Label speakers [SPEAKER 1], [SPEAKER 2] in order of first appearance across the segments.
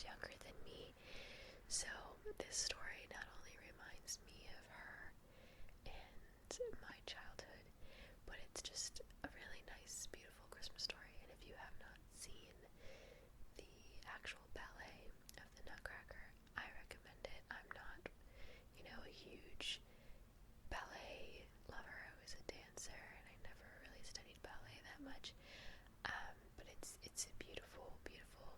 [SPEAKER 1] younger than me. So this story not only reminds me of her and my childhood, but it's just a really nice, beautiful Christmas story. And if you have not seen the actual ballet of the Nutcracker, I recommend it. I'm not, a huge ballet lover. I was a dancer and I never really studied ballet that much. But it's a beautiful, beautiful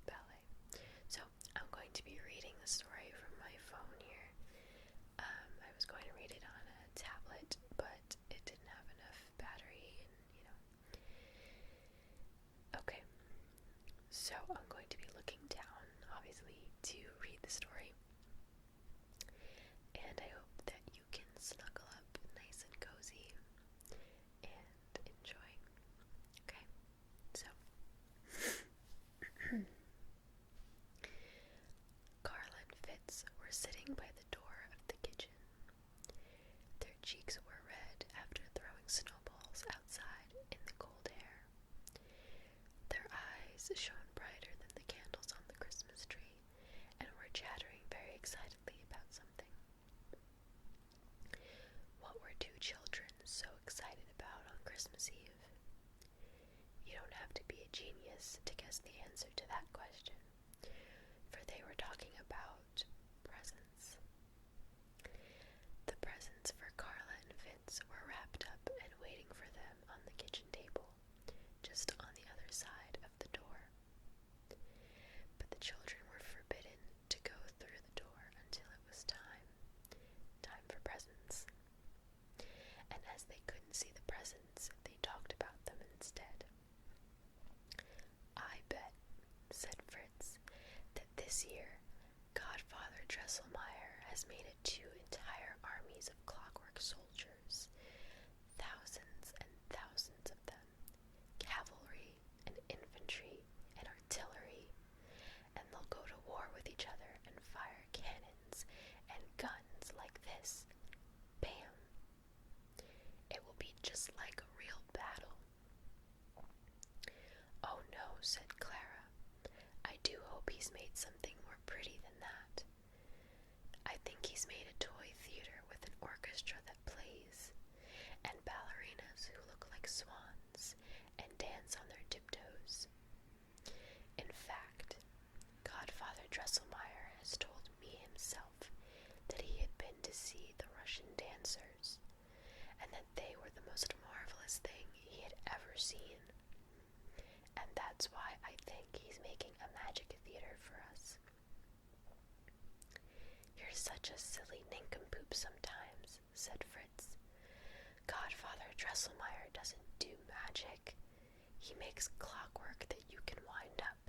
[SPEAKER 1] ballet. So I'm going to be reading the story from my phone here. I was going to read it on a tablet, but it didn't have enough battery, and Okay, so I'm going to be looking down, obviously, to read the story. And I hope that you can snuggle up nice and cozy and enjoy. Okay, so Carla and Fitz were sitting by the door of the kitchen. Their cheeks were red after throwing snowballs outside in the cold air. Their eyes shone brighter than the candles on the Christmas tree and were chattering very excitedly about something. What were two children so excited about on Christmas Eve? You don't have to be a genius to guess the answer to that question, for they were talking about presents. The presents for Carla and Vince were wrapped up and waiting for them on the kitchen table, just on the other side of the door. But the children were forbidden to go through the door until it was time for presents. And as they couldn't see the presents, they talked about them instead. I bet, said Fritz, that this year Godfather Dresselmeyer has made it 2 entire armies of clockwork soldiers, thousands and thousands of them, cavalry and infantry and artillery, and they'll go to war with each other and fire cannons and guns like this. Bam! It will be just like a real battle. Oh no, said Clara. I do hope he's made something more pretty than that. I think he's made a toy theater with an orchestra that plays, and ballerinas who look like swans and dance on their tiptoes. In fact, Godfather Dresselmeyer has told me himself that he had been to see the Russian dancers, and that they were the most marvelous thing he had ever seen. And that's why I think he's making a magic theater for us. You're such a silly nincompoop sometimes, said Fritz. Godfather Dresselmeyer doesn't do magic. He makes clockwork that you can wind up.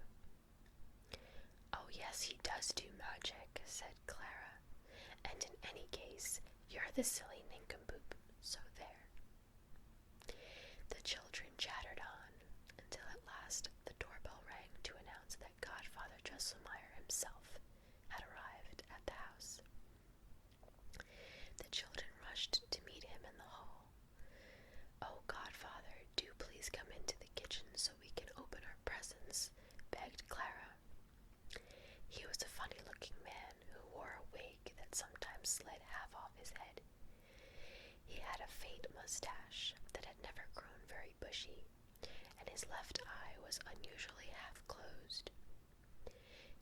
[SPEAKER 1] Oh yes, he does do magic, said Clara. And in any case, you're the silly nincompoop, so there. The children chattered on until at last the doorbell rang to announce that Godfather Dresselmeyer himself had arrived at the house. The children rushed to meet him in the hall. Oh, Godfather, do please come into the kitchen so we can open our presents, begged Clara. He was a funny-looking man who wore a wig that sometimes slid half off his head. He had a faint mustache that had never grown very bushy, and his left eye was unusually half closed.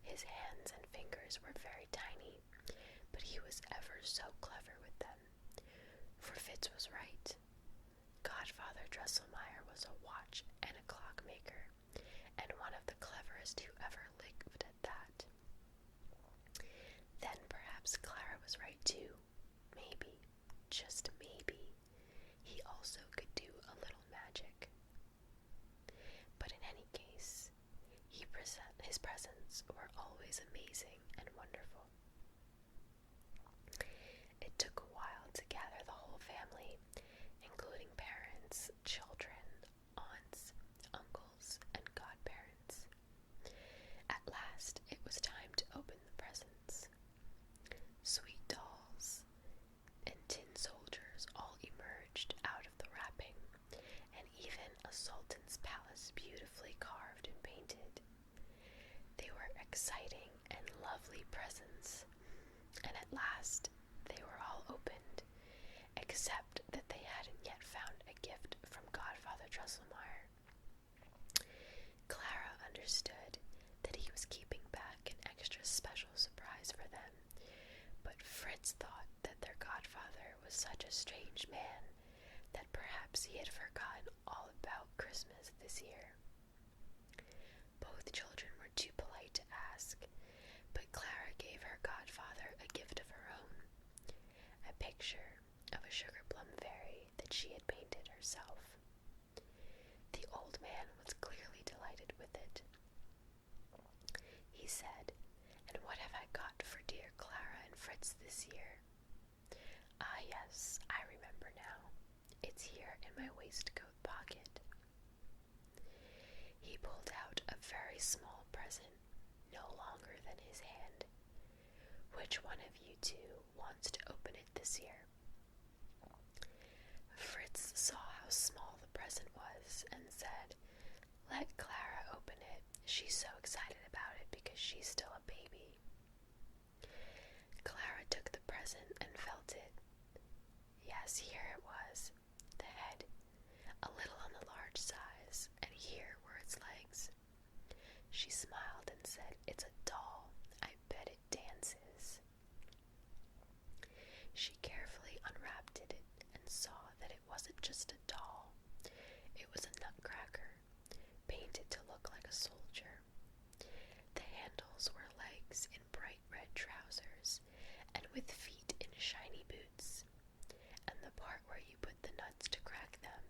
[SPEAKER 1] His hands and fingers were very tiny, but he was ever so clever with them, for Fitz was right. Godfather Dresselmeyer was a watch and a clockmaker, and one of the cleverest who ever lived at that. Then perhaps Clara was right too. Maybe, just maybe, he also could do a little magic. But in any case, his presents were always amazing and wonderful. It took a while to gather the whole family, including parents, children, aunts, uncles, and godparents. At last, it was time to open the presents. Sweet dolls, exciting and lovely presents, and at last they were all opened, except that they hadn't yet found a gift from Godfather Drosselmeyer. Clara understood that he was keeping back an extra special surprise for them, but Fritz thought that their godfather was such a strange man that perhaps he had forgotten all about Christmas this year. Both children were too polite to ask, but Clara gave her godfather a gift of her own, a picture of a sugar plum fairy that she had painted herself. The old man was clearly delighted with it. He said, "And what have I got for dear Clara and Fritz this year? Ah, yes, I remember now. It's here in my waistcoat pocket." He pulled out a very small present, no longer than his hand. "Which one of you two wants to open it this year?" Fritz saw how small the present was and said, "Let Clara open it. She's so excited about it because she's still a baby." Clara took the present and felt it. Yes, here it was, the head, a little on the large size, and here were its legs. She smiled and said, "It's a doll. I bet it dances." She carefully unwrapped it and saw that it wasn't just a doll. It was a Nutcracker, painted to look like a soldier. The handles were legs in bright red trousers, and with feet in shiny boots, and the part where you put the nuts to crack them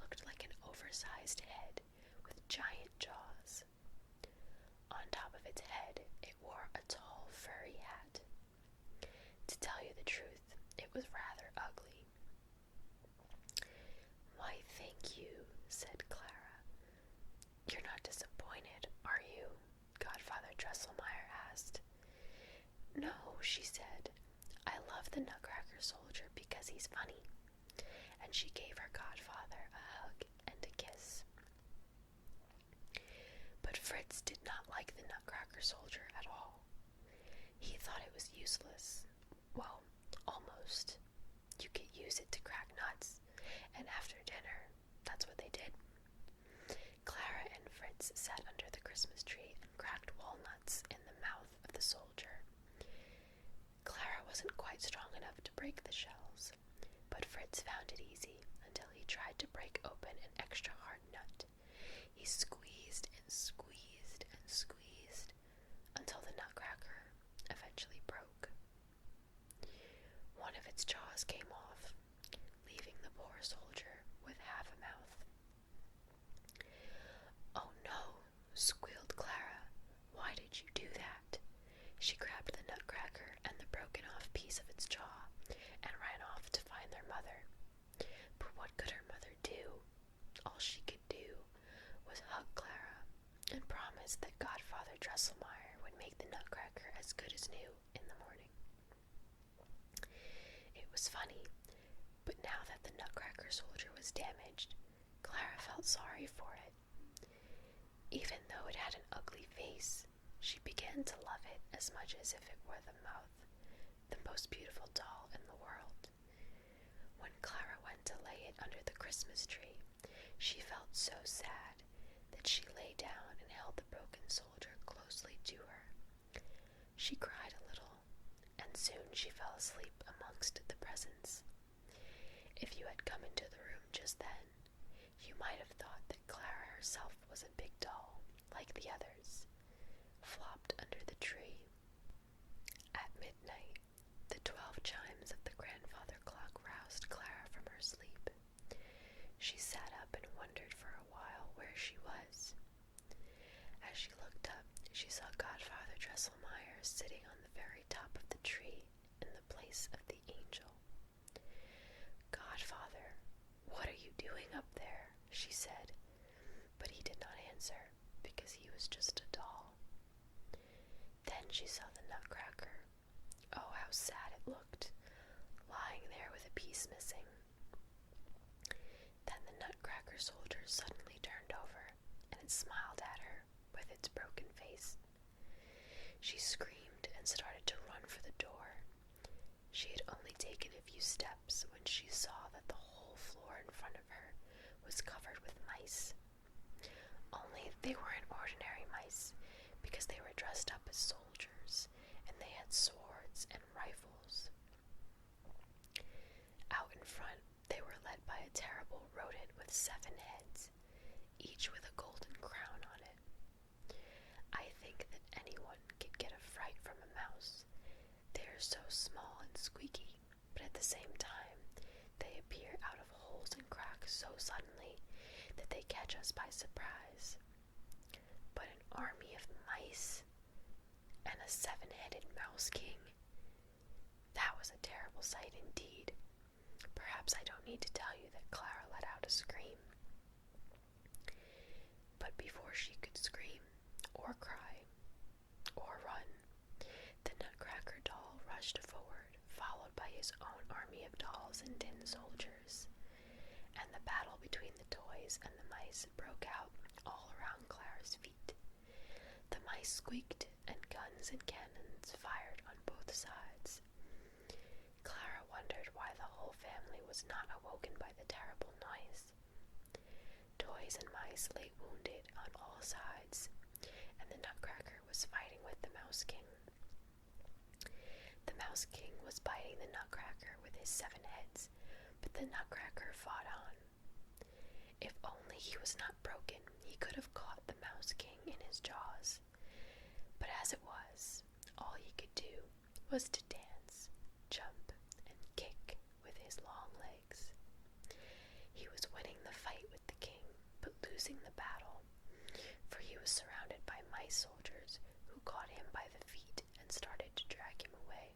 [SPEAKER 1] looked like an oversized head with giant jaws. On top of its head, it wore a tall, furry hat. To tell you the truth, it was rather ugly. "Why, thank you," said Clara. "You're not disappointed, are you?" Godfather Drosselmeyer asked. "No," she said. "I love the Nutcracker soldier because he's funny." And she gave her godfather a hug and a kiss. But Fritz did not like the Nutcracker soldier at all. He thought it was useless. Well, almost. You could use it to crack nuts, and after dinner, that's what they did. Clara and Fritz sat under the Christmas tree and cracked walnuts in the mouth of the soldier. Clara wasn't quite strong enough to break the shells, but Fritz found it easy until he tried to break open an extra hard nut. He squeezed and squeezed and squeezed until the Nutcracker eventually broke. One of its jaws came off, leaving the poor soldier with half a mouth. "Oh no," squealed Clara. "Why did you do that?" She grabbed the Nutcracker and the broken off piece of its jaw and ran off to find their mother. But what could her mother do? All she could do was hug Clara and promise that Godfather Drosselmeyer would make the Nutcracker as good as new in the morning. It was funny, but now that the Nutcracker soldier was damaged, Clara felt sorry for it. Even though it had an ugly face, she began to love it as much as if it were the most beautiful doll in the world. When Clara went to lay it under the Christmas tree, she felt so sad that she lay down and held the broken soldier closely to her. She cried a little, and soon she fell asleep amongst the presents. If you had come into the room just then, you might have thought that Clara herself was a big doll, like the others, flopped under the tree. At midnight, the 12 chimes of the grandfather clock roused Clara from her sleep. She sat up and wondered for a while where she was. As she looked up, she saw Godfather Drosselmeyer sitting on the very top of the tree in the place of the angel. "Godfather, what are you doing up there?" she said, but he did not answer because he was just a doll. Then she saw the Nutcracker. Oh, how sad it looked, lying there with a piece missing. Then the Nutcracker soldier suddenly turned over, and it smiled at her with its broken face. She screamed and started to run for the door. She had only taken a few steps when she saw that the whole floor in front of her was covered with mice. Only they weren't ordinary mice, because they were dressed up as soldiers, and they had swords and rifles. Out in front, they were led by a terrible rodent with 7 heads, each with a golden crown on it. I think that anyone could get a fright from a mouse. They are so small and squeaky, but at the same time, they appear out of holes and cracks so suddenly that they catch us by surprise. But an army of mice and a 7-headed mouse king, that was a terrible sight indeed. Perhaps I don't need to tell you that Clara let out a scream. But before she could scream, or cry, or run, the Nutcracker doll rushed forward, followed by his own army of dolls and tin soldiers, and the battle between the toys and the mice broke out all around Clara's feet. The mice squeaked, and guns and cannons fired on both sides. Clara wondered why the whole family was not awoken by the terrible noise. Toys and mice lay wounded on all sides, and the Nutcracker was fighting with the Mouse King. The Mouse King was biting the Nutcracker with his 7 heads, but the Nutcracker fought on. If only he was not broken, he could have caught the Mouse King in his jaws. But as it was, all he could do was to dance, jump, and kick with his long legs. He was winning the fight with the king, but losing the battle, for he was surrounded by mice soldiers who caught him by the feet and started to drag him away.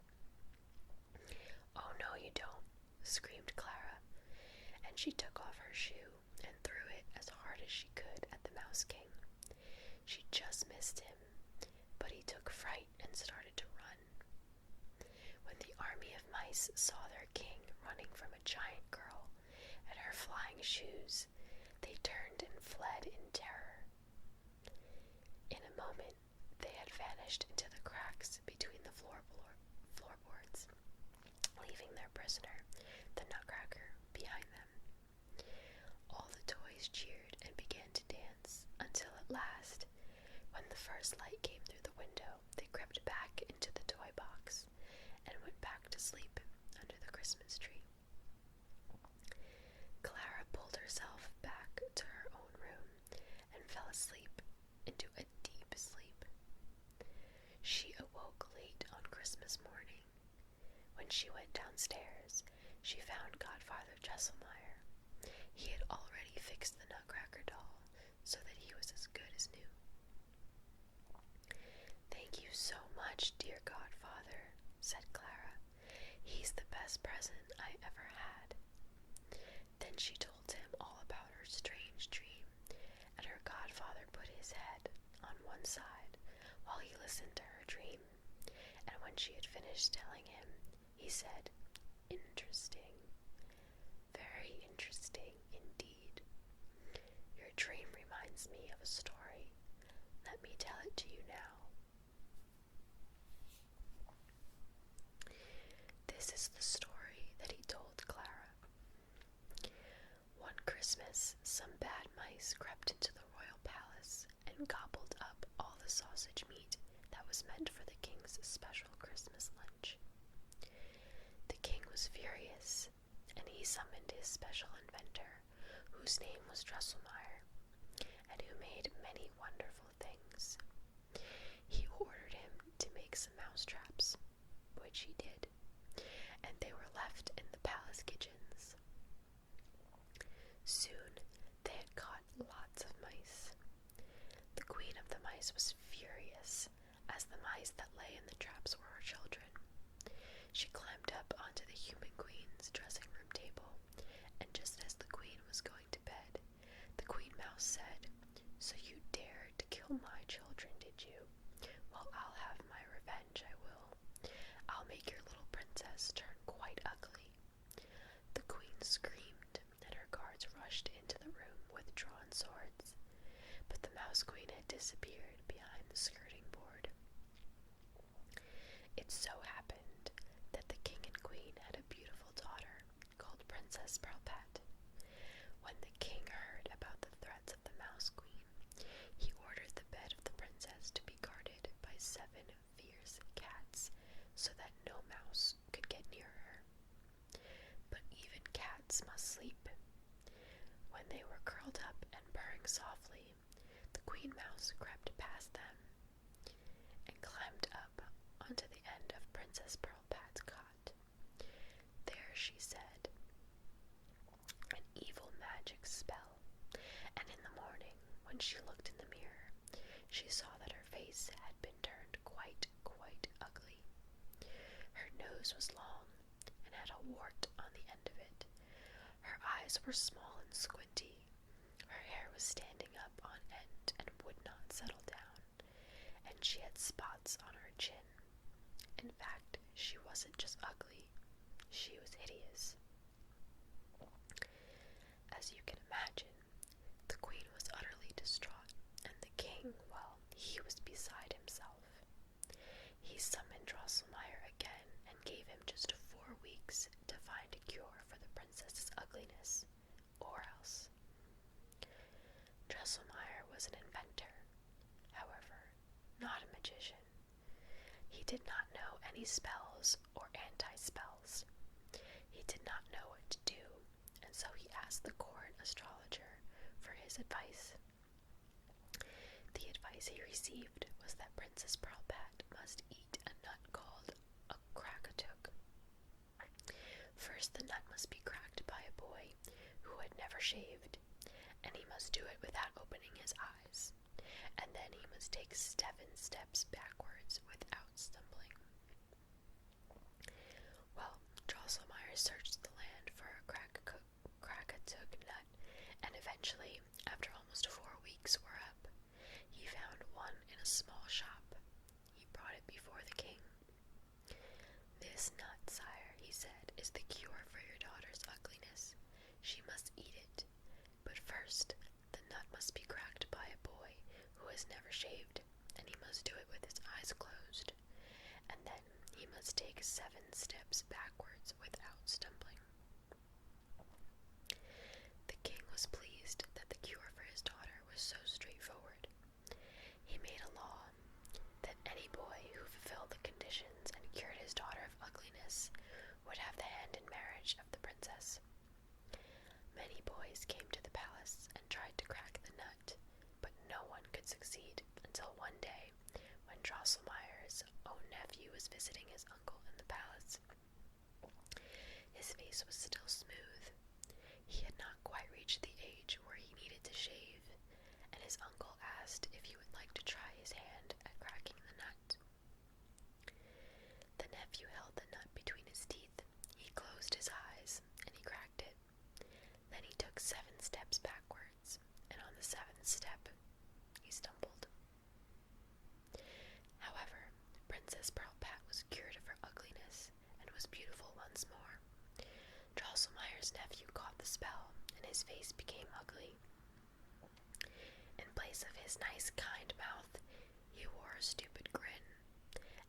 [SPEAKER 1] "Oh, no, you don't," screamed Clara, and she took off her shoe and threw it as hard as she could at the Mouse King. She just missed him, but he took fright and started to run. When the army of mice saw their king running from a giant girl and her flying shoes, they turned and fled in terror. In a moment, they had vanished into the cracks between the floorboards, leaving their prisoner, the Nutcracker, behind them. All the toys cheered and began to dance, until at last, when the first light came through the window, they crept back into the toy box and went back to sleep under the Christmas tree. Clara pulled herself back to her own room and fell asleep into a deep sleep. She awoke late on Christmas morning. When she went downstairs, she found Godfather Dresselmeyer. He had already fixed the Nutcracker doll so that he was as good as new. "Thank you so much, dear Godfather," said Clara. "He's the best present I ever had." Then she told him all about her strange dream, and her godfather put his head on one side while he listened to her dream, and when she had finished telling him, he said, "Interesting, very interesting indeed. Your dream reminds me of a story. Let me tell it to you now." This is the story that he told Clara. One Christmas, some bad mice crept into the royal palace and gobbled up all the sausage meat that was meant for the king's special Christmas lunch. The king was furious, and he summoned his special inventor, whose name was Dresselmeyer, and who made many wonderful things. He ordered him to make some mousetraps, which he did, and they were left in the palace kitchens. Soon they had caught lots of mice. The queen of the mice was furious, as the mice that lay in the traps were her children. She climbed up onto the human queen's dressing room table, and just as the queen was going to bed, the queen mouse said, "So you dared to kill my children, did you? Well, I'll have my revenge, I will. I'll make your little princess turn quite ugly." The queen screamed, and her guards rushed into the room with drawn swords, but the mouse queen had disappeared behind the skirting board. When they were curled up and purring softly, the Queen Mouse crept past them and climbed up onto the end of Princess Pearlpat's cot. There she said an evil magic spell, and in the morning, when she looked in the mirror, she saw that her face had been turned quite ugly. Her nose was long and had a wart on the end of it. Her eyes were small and squinty. Her hair was standing up on end and would not settle down, and she had spots on her chin. In fact, she wasn't just ugly, she was hideous. As you can imagine, the Queen was utterly distraught, and the King, well, he was beside himself. He summoned Drosselmeyer again and gave him just 4 weeks to find a cure for the princess's ugliness, or else. Drosselmeyer was an inventor, however, not a magician. He did not know any spells or anti-spells. He did not know what to do, and so he asked the court astrologer for his advice. The advice he received was that Princess Pearlpat must eat a nut called a crackatook. First, the nut must be cracked by a boy who had never shaved, and he must do it without opening his eyes, and then he must take 7 steps backwards without stumbling. Well, Drosselmeyer searched the land for a crackatook nut, and eventually, after almost 4 weeks were up, he found one in a small shop. He brought it before the king. "This nut, sire," he said, "is the cure for your daughter's ugliness. She must eat it. But first, the nut must be cracked by a boy who has never shaved, and he must do it with his eyes closed. And then he must take 7 steps backwards without stumbling." The king was pleased that the cure for his daughter was so straightforward. He made a law that any boy who fulfilled the conditions and cured his daughter of ugliness would have the hand in marriage of the princess. Many boys came to the palace and tried to crack the nut, but no one could succeed until one day, when Drosselmeyer's own nephew was visiting his uncle in the palace. His face was still smooth. He had not quite reached the age where he needed to shave, and his uncle asked if he would like to try his hand at cracking the nut. The nephew held the nut between his teeth. He closed his eyes, and he cracked it. Then he took 7 steps backwards, and on the 7th step, he stumbled. However, Princess Pearlpat was cured of her ugliness and was beautiful once more. Drosselmeyer's nephew caught the spell, and his face became ugly. In place of his nice, kind mouth, he wore a stupid grin,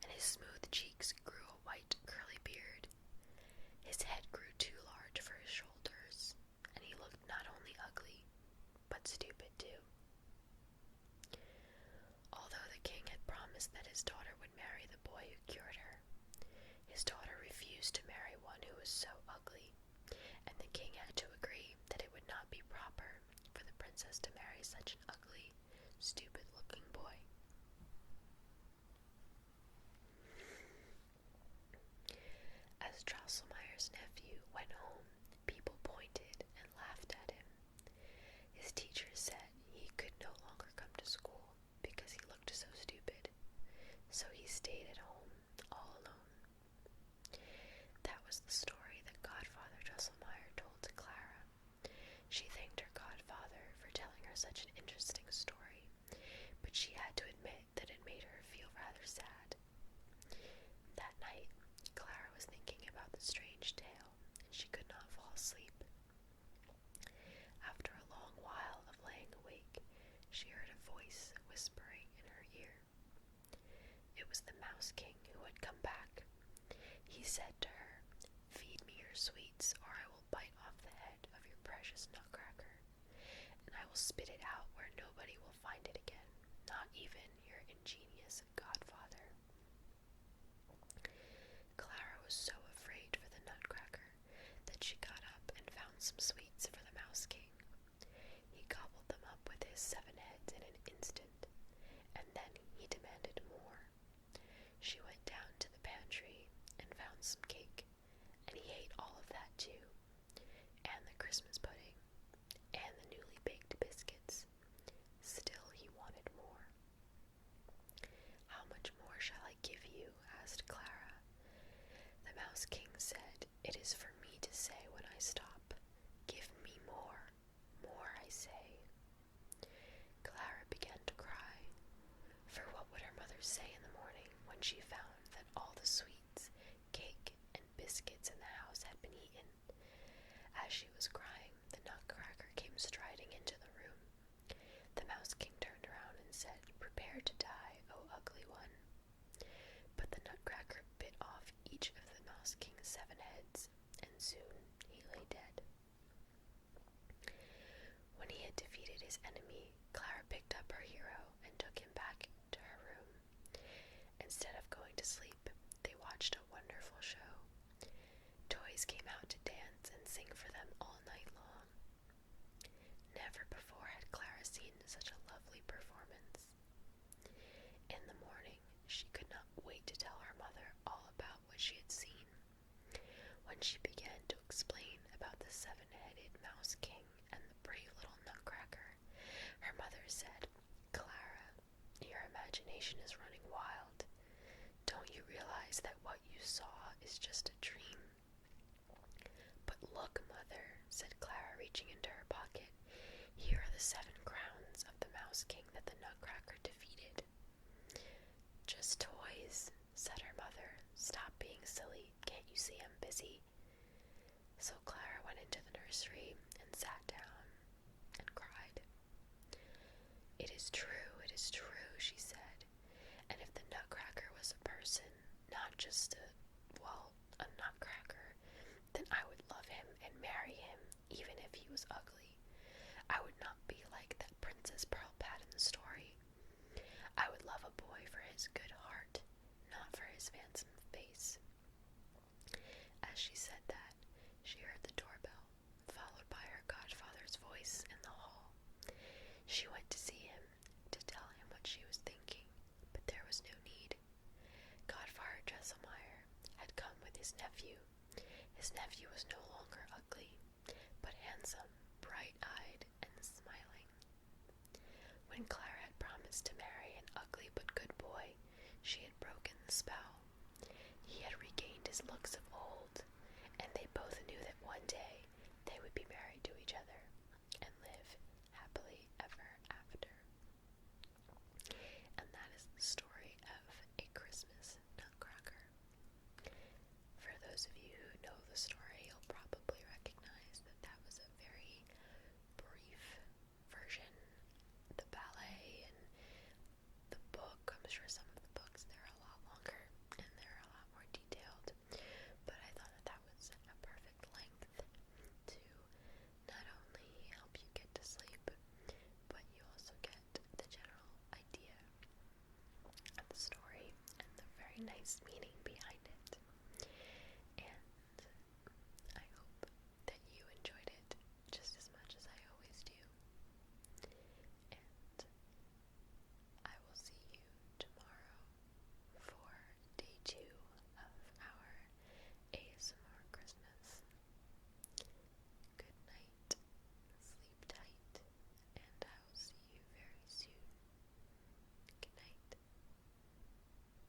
[SPEAKER 1] and his smooth cheeks grew a white, curly beard. His head grew too large for his shoulders, and he looked not only ugly, but stupid too. Although the king had promised that his daughter would marry the boy who cured her, his daughter refused to marry one who was so ugly, and the king had to agree that it would not be proper for the princess to marry such an ugly, stupid-looking boy. As Drosselmeyer's nephew went home, people pointed and laughed at him. His teachers said he could no longer come to school because he looked so stupid, so he stayed at home all alone. That was the story that Godfather Drosselmeyer told to Clara. She thanked her godfather for telling her such an interesting story, but she had to admit that it made her feel rather sad. That night, Clara was thinking about the strange tale, and she could not fall asleep. After a long while of laying awake, she heard a voice whispering in her ear. It was the Mouse King who had come back. He said to her, "Feed me your sweets, or I will bite off the head of your precious Nutcracker, and I will spit it out where nobody will find it again, not even your ingenious godfather." Clara was so afraid for the Nutcracker that she got up and found some sweets for the Mouse King. It is for me to say when I stop. Give me more, I say. Clara began to cry, for what would her mother say in the morning when she found that all the sweets, cake, and biscuits in the house had been eaten? As she was crying, the Nutcracker came striding into the room. The Mouse King turned around and said, "Prepare to die, O ugly one." But the Nutcracker bit off each of the Mouse King's 7 heads, and soon he lay dead. When he had defeated his enemy, Clara picked up her hero and took him back to her room. Instead of going to sleep, they watched a wonderful show. Toys came out to dance and sing for them all night long. Never before had Clara seen such a lovely performance. In the morning, she could not wait to tell her mother all about what she had seen. When she began to explain about the 7-headed Mouse King and the brave little Nutcracker, her mother said, "Clara, your imagination is running wild. Don't you realize that what you saw is just a dream?" "But look, Mother," said Clara, reaching into her pocket. "Here are the 7 crowns of the Mouse King that the Nutcracker defeated." "Just toys," said her mother. "Stop being silly. Can't you see I'm busy?" So Clara went into the nursery and sat down and cried. It is true," she said. "And if the Nutcracker was a person, not just a Nutcracker, then I would love him and marry him, even if he was ugly. I would not be like that Princess Pearl Pat in the story. I would love a boy for his good heart, not for his handsome face." As she said that, she heard the doorbell, followed by her godfather's voice in the hall. She went to see him, to tell him what she was thinking, but there was no need. Godfather Dresselmeyer had come with his nephew. His nephew was no longer ugly, but handsome, bright-eyed, and smiling. When Clara had promised to marry an ugly but good boy, she had broken the spell. He had regained his looks of old, and they both knew that one day